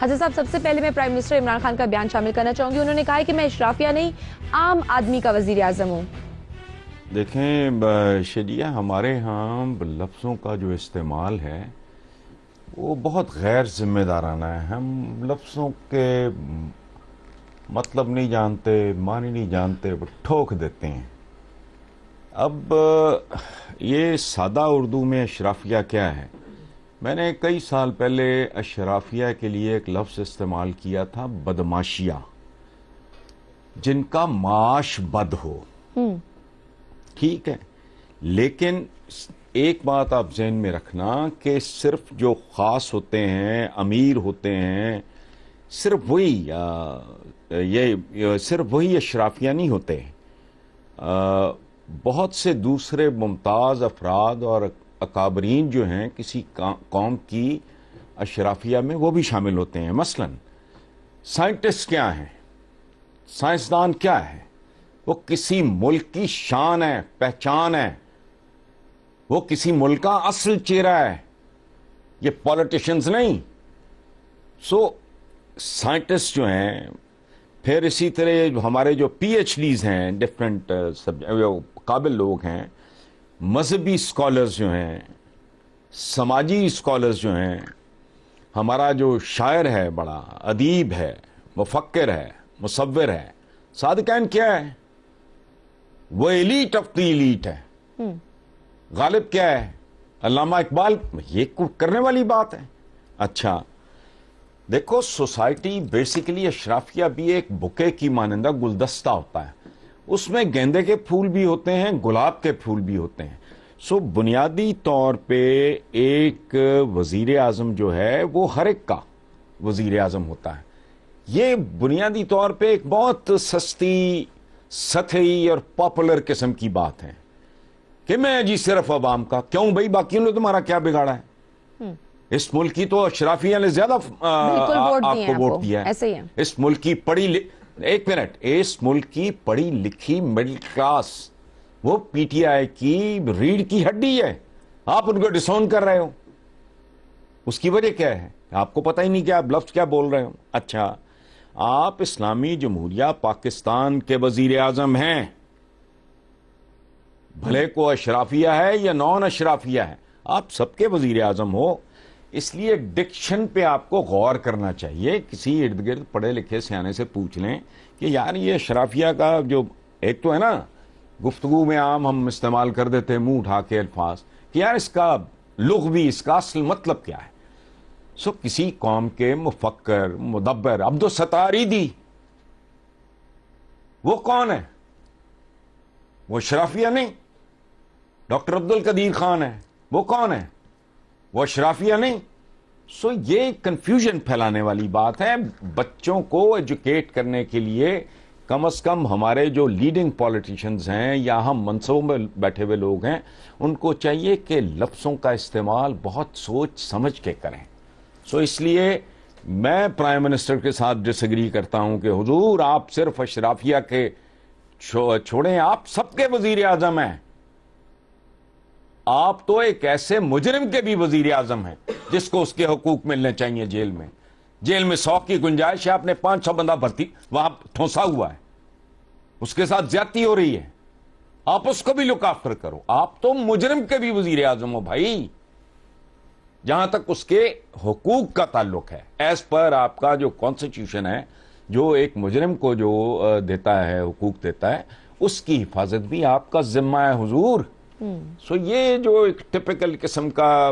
حضرت صاحب، سب سے پہلے میں پرائم منسٹر عمران خان کا بیان شامل کرنا چاہوں گی. انہوں نے کہا ہے کہ میں اشرافیہ نہیں، عام آدمی کا وزیر اعظم ہوں. دیکھیں شجیہ، ہمارے ہاں لفظوں کا جو استعمال ہے وہ بہت غیر ذمہ دارانہ ہے. ہم لفظوں کے مطلب نہیں جانتے، معنی نہیں جانتے، وہ ٹھوک دیتے ہیں. اب یہ سادہ اردو میں اشرافیہ کیا ہے؟ میں نے کئی سال پہلے اشرافیہ کے لیے ایک لفظ استعمال کیا تھا، بدماشیہ، جن کا معاش بد ہو. ٹھیک ہے، لیکن ایک بات آپ ذہن میں رکھنا کہ صرف جو خاص ہوتے ہیں، امیر ہوتے ہیں، صرف وہی اشرافیہ نہیں ہوتے. بہت سے دوسرے ممتاز افراد اور اکابرین جو ہیں کسی قوم کی اشرافیہ میں، وہ بھی شامل ہوتے ہیں. مثلا سائنٹسٹ کیا ہیں؟ سائنسدان کیا ہے؟ وہ کسی ملک کی شان ہے، پہچان ہے، وہ کسی ملک کا اصل چہرہ ہے، یہ پولیٹیشنز نہیں. سائنٹسٹ جو ہیں، پھر اسی طرح ہمارے جو پی ایچ ڈیز ہیں، ڈفرینٹ قابل لوگ ہیں، مذہبی اسکالرز جو ہیں، سماجی اسکالرز جو ہیں، ہمارا جو شاعر ہے، بڑا ادیب ہے، مفکر ہے، مصور ہے. صادقین کیا ہے؟ وہ ایلیٹ آف دی ایلیٹ ہے. غالب کیا ہے؟ علامہ اقبال. یہ کرنے والی بات ہے. اچھا دیکھو، سوسائٹی بیسیکلی اشرافیہ بھی ایک بکے کی مانندہ گلدستہ ہوتا ہے. اس میں گیندے کے پھول بھی ہوتے ہیں، گلاب کے پھول بھی ہوتے ہیں. بنیادی طور پہ ایک وزیر اعظم جو ہے وہ ہر ایک کا وزیر اعظم ہوتا ہے. یہ بنیادی طور پہ ایک بہت سستی، سطحی اور پاپولر قسم کی بات ہے کہ میں جی صرف عوام کا. کیوں بھائی؟ باقیوں نے تمہارا کیا بگاڑا ہے؟ اس ملک کی تو اشرافیہ نے زیادہ آپ کو ووٹ دیا ہے. ایسے ہی ہے. اس ملک کی ایک منٹ، اس ملک کی پڑھی لکھی مڈل کلاس، وہ پی ٹی آئی کی ریڑھ کی ہڈی ہے. آپ ان کو ڈسون کر رہے ہو. اس کی وجہ کیا ہے؟ آپ کو پتہ ہی نہیں کہ آپ لفظ کیا بول رہے ہو. اچھا، آپ اسلامی جمہوریہ پاکستان کے وزیر اعظم ہیں، بھلے کو اشرافیہ ہے یا نان اشرافیہ ہے، آپ سب کے وزیر اعظم ہو. اس لیے ڈکشن پہ آپ کو غور کرنا چاہیے. کسی ارد گرد پڑھے لکھے سیانے سے پوچھ لیں کہ یار یہ اشرافیہ کا جو ایک تو ہے نا، گفتگو میں عام ہم استعمال کر دیتے ہیں منہ اٹھا کے الفاظ کہ یار اس کا لغوی، اس کا اصل مطلب کیا ہے. کسی قوم کے مفکر، مدبر عبدالستار ایدھی، وہ کون ہے؟ وہ اشرافیہ نہیں. ڈاکٹر عبدالقدیر خان ہے، وہ کون ہے؟ وہ اشرافیہ نہیں. یہ کنفیوژن پھیلانے والی بات ہے. بچوں کو ایجوکیٹ کرنے کے لیے کم از کم ہمارے جو لیڈنگ پولیٹیشنز ہیں یا ہم منصبوں میں بیٹھے ہوئے لوگ ہیں، ان کو چاہیے کہ لفظوں کا استعمال بہت سوچ سمجھ کے کریں. اس لیے میں پرائم منسٹر کے ساتھ ڈس ایگری کرتا ہوں کہ حضور آپ صرف اشرافیہ کے چھوڑیں، آپ سب کے وزیر اعظم ہیں. آپ تو ایک ایسے مجرم کے بھی وزیر اعظم ہیں جس کو اس کے حقوق ملنے چاہیے. جیل میں 100 کی گنجائش ہے، آپ نے 500 بندہ بھرتی وہاں ٹھونسا ہوا ہے، اس کے ساتھ زیادتی ہو رہی ہے، آپ اس کو بھی لک آفٹر کرو. آپ تو مجرم کے بھی وزیر اعظم ہو بھائی، جہاں تک اس کے حقوق کا تعلق ہے. ایز پر آپ کا جو کانسٹیٹیوشن ہے، جو ایک مجرم کو جو دیتا ہے، حقوق دیتا ہے، اس کی حفاظت بھی آپ کا ذمہ ہے حضور. یہ جو ایک ٹپیکل قسم کا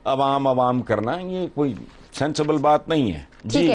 عوام کرنا، یہ کوئی سینسبل بات نہیں ہے. جی